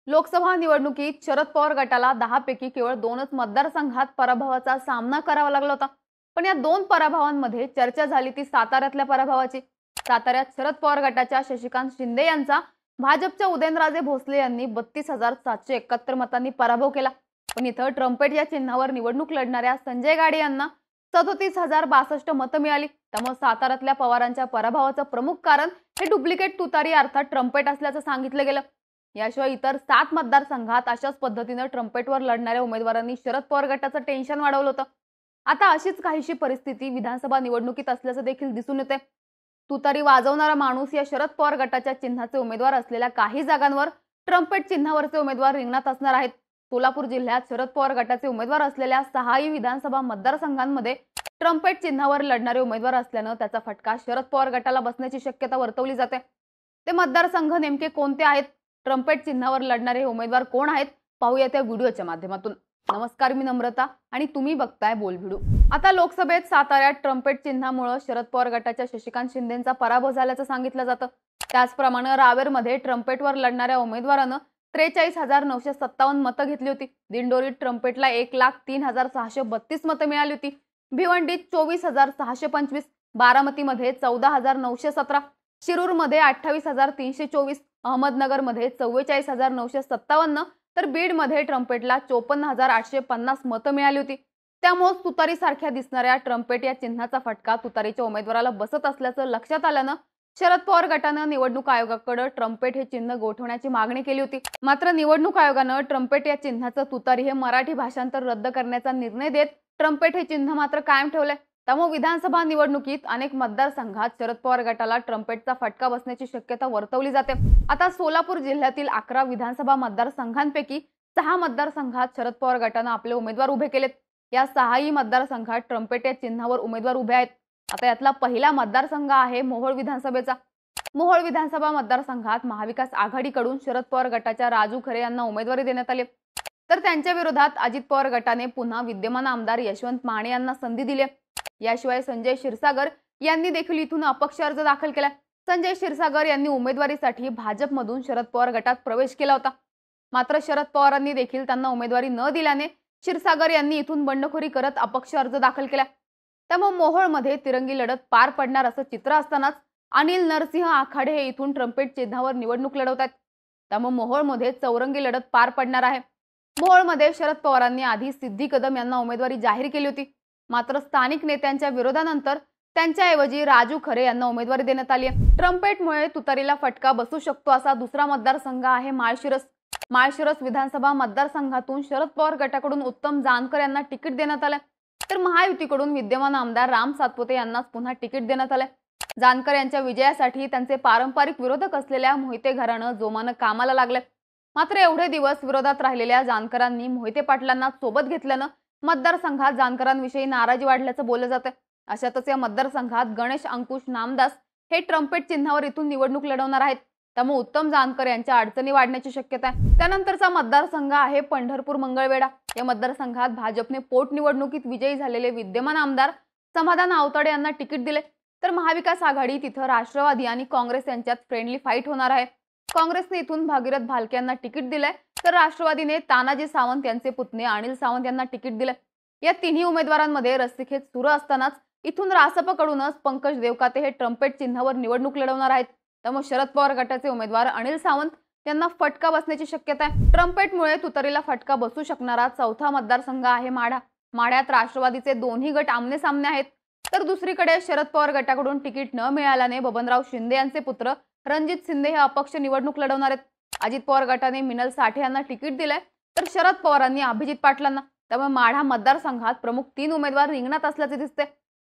लोकसभा निवडणुकीत शरद पवार गटाला 10 पैकी केवळ 2च मतदारसंघात पराभवाचा सामना करावा लागला होता. पण या 2 पराभवांमध्ये चर्चा झाली ती साताऱ्यातल्या पराभवाची. साताऱ्यात शरद पवार गटाच्या शशिकांत शिंदे यांचा भाजपच्या उदयनराजे भोसले यांनी 32,771 मतांनी पराभव केला. पण इथं ट्रम्पेट या चिन्हावर निवडणूक लढणाऱ्या संजय गाडे यांना 37,062 मतं मिळाली. त्यामुळे साताऱ्यातल्या पवारांच्या पराभवाचं प्रमुख कारण हे डुप्लिकेट तुतारी अर्थात ट्रम्पेट असल्याचं सांगितलं गेलं. याशिवाय इतर 7 मतदारसंघात अशाच पद्धतीने ट्रम्पेटवर लढणाऱ्या उमेदवारांनी शरद पवार गटाचं टेन्शन वाढवलं होतं. आता अशीच काहीशी परिस्थिती विधानसभा निवडणुकीत असल्याचं देखील दिसून येते. तुतारी वाजवणारा माणूस या शरद पवार गटाच्या चिन्हाचे उमेदवार असलेल्या काही जागांवर ट्रम्पेट चिन्हावरचे उमेदवार रिंगणात असणार आहेत. सोलापूर जिल्ह्यात शरद पवार गटाचे उमेदवार असलेल्या 6 विधानसभा मतदारसंघांमध्ये ट्रम्पेट चिन्हावर लढणारे उमेदवार असल्यानं त्याचा फटका शरद पवार गटाला बसण्याची शक्यता वर्तवली जाते. ते मतदारसंघ नेमके कोणते आहेत? ट्रम्पेट चिन्हावर लढणारे उमेदवार कोण आहेत? पाहूया त्या व्हिडिओच्या माध्यमातून. नमस्कार, मी नम्रता आणि तुम्ही बघताय बोल व्हिडिओ. आता लोकसभेत साताऱ्यात ट्रम्पेट चिन्हामुळे शरद पवार गटाच्या शशिकांत शिंदेंचा पराभव झाल्याचं सांगितलं जातं. त्याचप्रमाणे रावेरमध्ये ट्रम्पेटवर लढणाऱ्या उमेदवारानं 43,957 मतं घेतली होती. दिंडोरीत ट्रम्पेटला 1,03,632 मतं मिळाली होती. भिवंडीत 24,625, बारामतीमध्ये 14,917, शिरूरमध्ये 28,324, अहमदनगरमध्ये 44,957 तर बीडमध्ये ट्रम्पेटला 54,850 मतं मिळाली होती. त्यामुळे तुतारीसारख्या दिसणाऱ्या ट्रम्पेट या चिन्हाचा फटका तुतारीच्या उमेदवाराला बसत असल्याचं लक्षात आल्यानं शरद पवार गटानं निवडणूक आयोगाकडे ट्रम्पेट हे चिन्ह गोठवण्याची मागणी केली होती. मात्र निवडणूक आयोगानं ट्रम्पेट या चिन्हाचं तुतारी हे मराठी भाषांतर रद्द करण्याचा निर्णय देत ट्रम्पेट हे चिन्ह मात्र कायम ठेवलंय. त्यामुळे विधानसभा निवडणुकीत अनेक मतदारसंघात शरद पवार गटाला ट्रम्पेटचा फटका बसण्याची शक्यता वर्तवली जाते. आता सोलापूर जिल्ह्यातील 11 विधानसभा मतदारसंघांपैकी 6 मतदारसंघात शरद पवार गटानं आपले उमेदवार उभे केलेत. या 6 मतदारसंघात ट्रम्पेट या चिन्हावर उमेदवार उभे आहेत. आता यातला पहिला मतदारसंघ आहे मोहोळ विधानसभेचा. मोहोळ विधानसभा मतदारसंघात महाविकास आघाडीकडून शरद पवार गटाच्या राजू खरे यांना उमेदवारी देण्यात आली. तर त्यांच्या विरोधात अजित पवार गटाने पुन्हा विद्यमान आमदार यशवंत माने यांना संधी दिली. याशिवाय संजय क्षीरसागर यांनी देखील इथून अपक्ष अर्ज दाखल केला. संजय क्षीरसागर यांनी उमेदवारीसाठी भाजपमधून शरद पवार गटात प्रवेश केला होता. मात्र शरद पवारांनी देखील त्यांना उमेदवारी न दिल्याने क्षीरसागर यांनी इथून बंडखोरी करत अपक्ष अर्ज दाखल केला. त्यामुळे मोहोळमध्ये तिरंगी लढत पार पडणार असं चित्र असतानाच अनिल नरसिंह आखाडे हे इथून ट्रम्पेट चिन्हावर निवडणूक लढवत आहेत. त्यामुळे मोहोळमध्ये चौरंगी लढत पार पडणार आहे. मोहोळमध्ये शरद पवारांनी आधी सिद्धी कदम यांना उमेदवारी जाहीर केली होती. मात्र स्थानिक नेत्यांच्या विरोधानंतर त्यांच्याऐवजी राजू खरे यांना उमेदवारी देण्यात आली आहे. ट्रम्पेटमुळे तुतारीला फटका बसू शकतो असा दुसरा मतदारसंघ आहे माळशिरस. माळशिरस विधानसभा मतदारसंघातून शरद पवार गटाकडून उत्तम जानकर यांना तिकीट देण्यात आलं. तर महायुतीकडून विद्यमान आमदार राम सातपुते यांनाच पुन्हा तिकीट देण्यात आलं. जानकर यांच्या विजयासाठी त्यांचे पारंपरिक विरोधक असलेल्या मोहिते घराणं जोमानं कामाला लागले. मात्र एवढे दिवस विरोधात राहिलेल्या जानकरांनी मोहिते पाटलांना सोबत घेतल्यानं मतदारसंघात जानकरांविषयी नाराजी वाढल्याचं बोललं जातं. अशातच या मतदारसंघात गणेश अंकुश नामदास हे ट्रम्पेट चिन्हावर इथून निवडणूक लढवणार आहेत. त्यामुळे उत्तम जानकर यांच्या अडचणी वाढण्याची शक्यता आहे. त्यानंतरचा मतदारसंघ आहे पंढरपूर मंगळवेढा. या मतदारसंघात भाजपने पोटनिवडणुकीत विजयी झालेले विद्यमान आमदार समाधान आवताडे यांना तिकीट दिले. तर महाविकास आघाडी तिथं राष्ट्रवादी आणि काँग्रेस यांच्यात फ्रेंडली फाईट होणार आहे. काँग्रेसने इथून भागीरथ भालके यांना तिकीट दिलंय. तर राष्ट्रवादीने तानाजी सावंत यांचे पुतणे अनिल सावंत यांना तिकीट दिले. या तिन्ही उमेदवारांमध्ये रस्सीखेच सुरू असतानाच इथून रासपकडूनच पंकज देवकाते हे ट्रम्पेट चिन्हावर निवडणूक लढवणार आहेत. त्यामुळे शरद पवार गटाचे उमेदवार अनिल सावंत यांना फटका बसण्याची शक्यता आहे. ट्रम्पेटमुळे तुतारीला फटका बसू शकणारा चौथा मतदारसंघ आहे माढा. माढ्यात राष्ट्रवादीचे दोन्ही गट आमने सामने आहेत. तर दुसरीकडे शरद पवार गटाकडून तिकीट न मिळाल्याने बबनराव शिंदे यांचे पुत्र रणजित शिंदे हे अपक्ष निवडणूक लढवणार आहेत. अजित पवार गटाने मिनल साठे यांना तिकीट दिलंय. तर शरद पवारांनी अभिजित पाटलांना. त्यामुळे माढा मतदारसंघात प्रमुख 3 उमेदवार रिंगणात असल्याचे दिसते.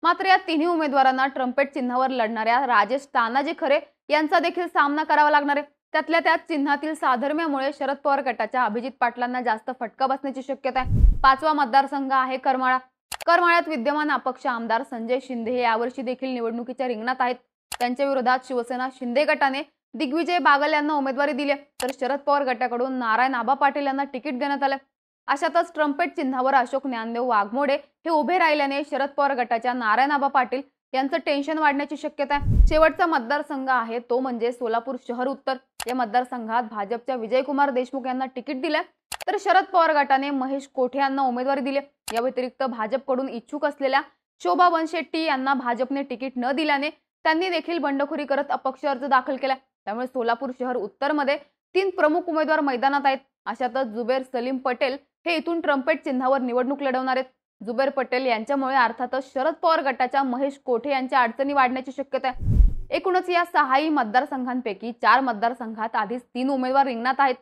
मात्र या तिन्ही उमेदवारांना ट्रम्पेट चिन्हावर लढणाऱ्या राजेश तानाजी खरे यांचा देखील सामना करावा लागणार आहे. त्यातल्या त्यात चिन्हातील साधर्म्यामुळे शरद पवार गटाच्या अभिजित पाटलांना जास्त फटका बसण्याची शक्यता आहे. 5वा मतदारसंघ आहे करमाळा. करमाळ्यात विद्यमान अपक्ष आमदार संजय शिंदे हे यावर्षी देखील निवडणुकीच्या रिंगणात आहेत. त्यांच्या विरोधात शिवसेना शिंदे गटाने दिग्विजय बागल यांना उमेदवारी दिली. तर शरद पवार गटाकडून नारायण आबा पाटील यांना तिकीट देण्यात आले. अशातच ट्रम्पेट चिन्हावर अशोक ज्ञानदेव वाघमोडे हे उभे राहिल्याने शरद पवार गटाच्या नारायण आबा पाटील यांचं टेन्शन वाढण्याची शक्यता आहे। शेवटचा मतदारसंघ आहे तो म्हणजे सोलापूर शहर उत्तर। या मतदारसंघात भाजपच्या विजयकुमार देशमुख यांना तिकीट दिले, तर शरद पवार गटाने महेश कोठे यांना उमेदवारी दिली। या व्यतिरिक्त भाजपकडून इच्छुक असलेल्या शोभा बनशेट्टी यांना भाजपने तिकीट न दिल्याने त्यांनी देखील बंडखोरी करत अपक्ष अर्ज दाखल केला। त्यामुळे सोलापूर शहर उत्तर मध्ये 3 प्रमुख उमेदवार मैदानात आहेत। अशातच जुबेर सलीम पटेल हे इथून ट्रम्पेट चिन्हावर निवडणूक लढवणार आहेत। जुबेर पटेल यांच्यामुळे अर्थातच शरद पवार गटाच्या महेश कोठे यांच्या अडचणी वाढण्याची शक्यता आहे। एकूणच या 6ही मतदारसंघांपैकी 4 मतदारसंघात आधीच 3 उमेदवार रिंगणात आहेत,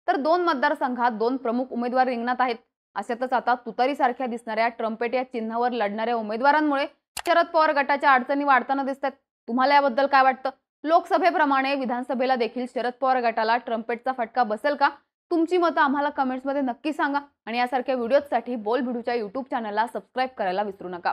तर 2 मतदारसंघात 2 प्रमुख उमेदवार रिंगणात आहेत। अशातच आता तुतारीसारख्या दिसणाऱ्या ट्रम्पेट या चिन्हावर लढणाऱ्या उमेदवारांमुळे शरद पवार गटाच्या अडचणी वाढताना दिसतात। तुम्हाला याबद्दल काय वाटतं? लोकसभेप्रमाणे विधानसभेला देखील शरद पवार गटाला ट्रम्पेटचा फटका बसेल का? तुमची मतं आम्हाला कमेंट्समध्ये नक्की सांगा आणि यासारख्या व्हिडिओजसाठी बोल भिडूच्या YouTube चॅनलला सबस्क्राईब करायला विसरू नका।